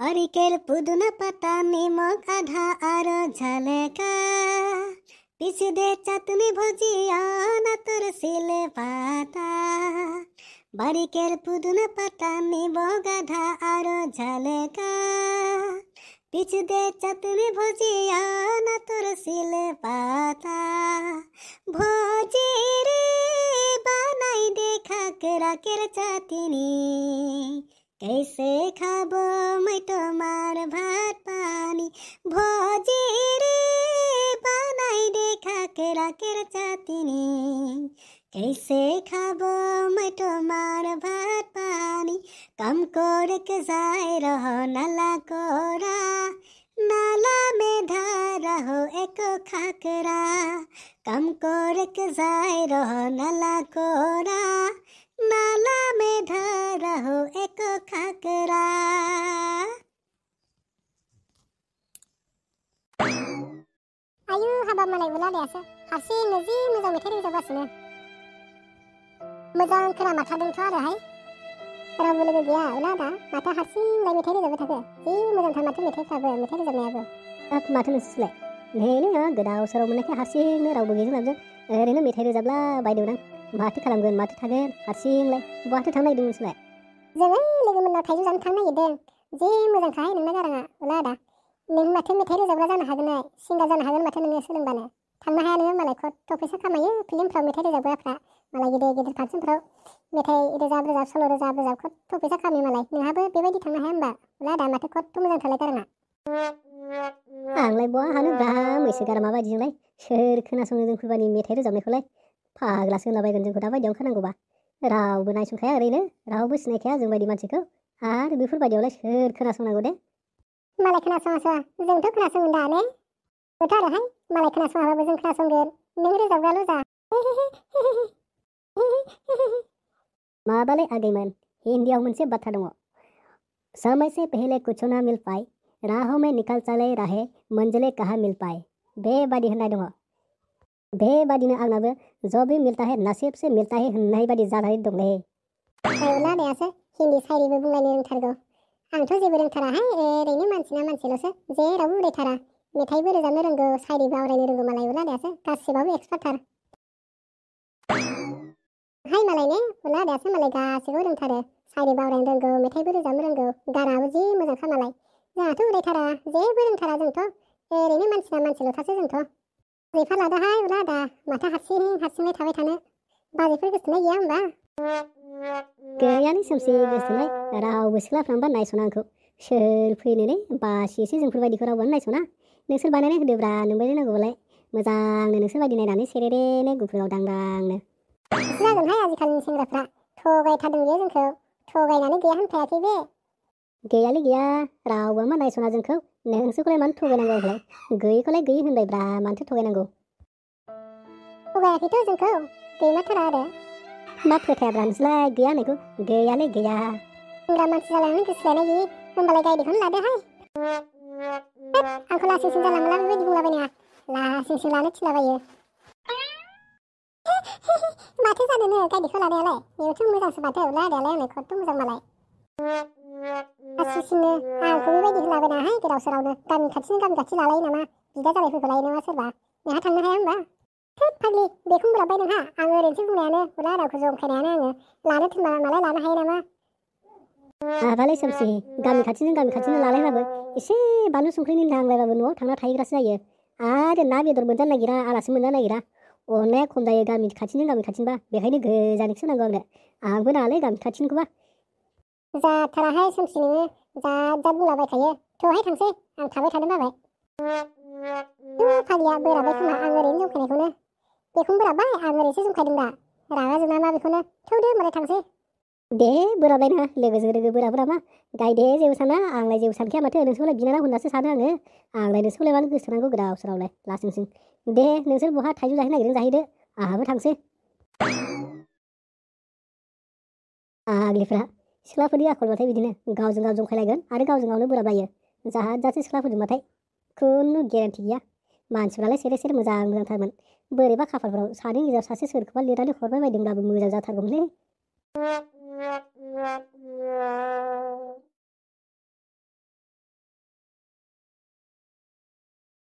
अरिकेल पुदुना पाता निमक आधा आरो झलका पिसी दे चटनी भजिया नतुर सिले पाता बारिकेल पुदुना पाता निमक आधा आरो झलका पिसी दे चटनी भजिया नतुर सिले पाता भजी रे बनाई दे खाकरा केर चटनी कैसे खाबो मैं तुम्हार भात पानी भोजी रे बनाई दे खाकरा केर चटनी कैसे खाबो मैं तुम्हार भात पानी कम कोर के जाए रहो नाला कोरा नाला में धारा हो एक खाकरा कम कोर के जाए रहो नाला कोरा नाला में धारा हो एक खाकरा। आयु हाबा मालाय बुलादायासो हारसिंनो जि मोजां मेथाइ रोजाबगासिनो मोजां खोना माथादोंथ' आरोहाय रावबो लोगो गैया उलादा माथो हारसिंलाय मेथाइ रोजाबबाय थाखो जि मोजांथार माथो मेथाइफ्राबो मेथाइ रोजाबनायाबो माथो नोंसोरलाय नैलै गोदाव सोराव मोननायखाय हारसिंनो रावबो गैया जोंनाबो ओरैनो मेथाइ रोजाबला बायदोंमोन आं माथो खालामगोन माथो थागोन हारसिंलाय बहाथो थांनो नागिरदों नोंसोरलाय जों लोगोमोननाव थाइजौ जानो थांनो नागिरदों जि मोजांखाहाय नोंना गाराङा उलादा नों माथो मेथाइ रोजाबग्रा जानो हागोनहाय सिंगार जानो हागोन माथो नोङो सोलोंबानो थांनो हाया नोङो मालाय खथ' फैसा खामायो फिल्मफ्राव मेथाइ रोजाबग्राफ्रा मालाय गिदिर गिदिर फांसनफ्राव मेथाइ रोजाब सल' रोजाब खथ' फैसा खामायो मालाय नोंहाबो बेबायदि थांनो हाया होनबा उलादा माथो खथ' मोजांथारलाय गाराङा आंलाय बहा हानो ब्रा मैसो गारामा बायदिजोंलाय सोर खोनासंनो जोंफोरबायदि मेथाइ रोजाबनायखौलाय फाग्लासो होनलाबायगोन जोंखौ दाबायदियावनो खानांगौबा रावबो नायसंखाया ओरैनो रावबो सिनायखाया जोंबायदि मानसिखौ आरो बेफोरबायदियावलाय सोर खोनासंनांगौ दे मालाय खोनासङासो जोंथ' खोनासङो दा ने बोथ' आरोहाय मालाय खोनासङाबाबो जों खोनासंगोन नों रोजाबग्राल' जा माबालै आगैमोन हिन्दीयाव मोनसे बाथ्रा दङ समय से पहले कुछ ना मिल पाए राहों में निकल चले रहे मंजिलें कहाँ मिल पाए बेबादि होननाय दङ बेबादिनो आंनाबो जो भी मिलता है नसीब से मिलता है होननाय बादि जानानै दंलै उलादायासो हिन्दी साइरिबो बुंलायनो रोंथारगौ आंथ' जेबो रोंथाराहाय ओरैनो मानसिना मानसिल'सो जेरावबो उदायथारा मेथाइबो रोजाबनो रोंगौ साइरिबो आवरायनो रोंगौ मालाय उलादायासो गासिबावबो एक्सपार्टथार हाय मालाय ने उलादायासो मालाय गासिबो रोंथारो साइरिबो आवरायनो रोंगौ मेथाइबो रोजाबनो रोंगौ गाराबो जि मोजांखा मालाय जोंहाथ' उदायथारा जेबो रोंथारा जोंथ' ओरैनो मानसिना मानसिल'थारसो जोंथ' बाजिफा लादाहाय उलादा माथो हारसिंलाय थाबाय थानो बाजिफोर गोसोथोनाय गैया होनबा गैयालै सोमसि गोसोथोनाय रावबो सिख्लाफ्रानोबा नायस'ना आंखौ सोर फैनोलै बासियोसो जोंफोरबायदिखौ रावबोआनो नायस'ना नोंसोर बानायनाय होदोब्रा नोंबायदि नांगौबालाय मोजांनो नोंसोरबायदि नायनानै सेरेरेनो गुफुराव दांदांनो जागोनहाय आजिखालिनि सेंग्राफ्रा थगायथारदों बेयो जोंखौ थगायनानै गैया होनखायाखै बे गैयालै गैया रावबो मा नायस'ना जोंखौ नोंसोरखौलाय मानो थगायनांगौ आंखौलाय गैयैखौलाय गैयै होनबायब्रा मानोथो थगायनांगौ थगायाखैथ' जोंखौ गैमाथारा आरो मा फोथायाब्रा नोंसोरलाय गैया होननायखौ गैयालै गैया सेंग्रा मानसि जालायनानै गोसोलायनाय गैयि होनबालाय गायदेखौनो लादोहाय आंखौ लासिंसिं जानला मोनला बेबायदि बुंलाबायनाङा लासिंसिं लानो थिनलाबायो माथो जानोनो गायदेखौ लानायालाय बेयावथ' मोजांसो माथो उलादायालाय आंनो खथ' मोजां मालाय लासिंसिंनो आंखौ बेबायदि होनलाबायनाङाहाय गोदाव सोरावनो गामि खाथि लालायो नामा बिदा जानायफोरखौ लायो नामा सोरबा नोंहा थांनो हाया होनबा थोद फाग्लि बेखौनो बुंलाबाय नोंहा आं ओरैनोसो बुंनायानो उलादाखौ जंखायनायानो आङो लानो थिनबा मालाय लानो हायो नामा हाबालै सोमसि गामि खाथिनो लालायबाबो एसे बानलु संख्रिनि नांलायबाबो न'आव थांना थाहैग्रासो जायो आरो ना बेदर मोनजानो नागिरा आलासि मोनजानो नागिरा अननाया खम जायो गामि खाथिनोबा बेखायनो गोजाननिखौसो नांगौ आंबो नाङालै गामि खाथिनिखौबा जाथाराहाय सोमसि नोङो जाद बुंलाबाय थायो थौहाय थांसै आं थाबाय थानो बाबाय फाग्लिया बोराबाय खोमा आं ओरैनो जंखायनायखौनो बेखौनो बोराबबाय आं ओरैनोसो जंखायदों दा रागा जोंना मा बेखौनो थौदो होनबालाय थांसै दे बोराबलायना लोगोजों लोगो बोराबा मा गायदे जेबो साना आंलाय जेबो सानखाया माथो नोंसोरलाय बिनानाव होननासो सानो आङो आंलाय नोंसोरलाय मानो गोसोनांगौ गोदाव सोरावलाय लासिंसिं दे नोंसोर बहा थाइजौ जाहैनो नागिरदों जाहैदो आंहाबो थांसै आग्लिफ्रा सिख्लाफोरनि आखलबाथाय बिदिनो गावजों गाव जंखायलायगोन आरो गावजों गावनो बोराबलायो जाहाजासे सिख्लाफोरजोंबाथाय खुनु गेरेन्टि गैया मानसिफ्रालाय सेरे मोजांथारमोन बोरैबा खाफालफोराव सानै गेजेराव सासे सोरखौबा लिरनानै हरबाय बायदोंब्लाबो मोजां जाथारगौमोनलै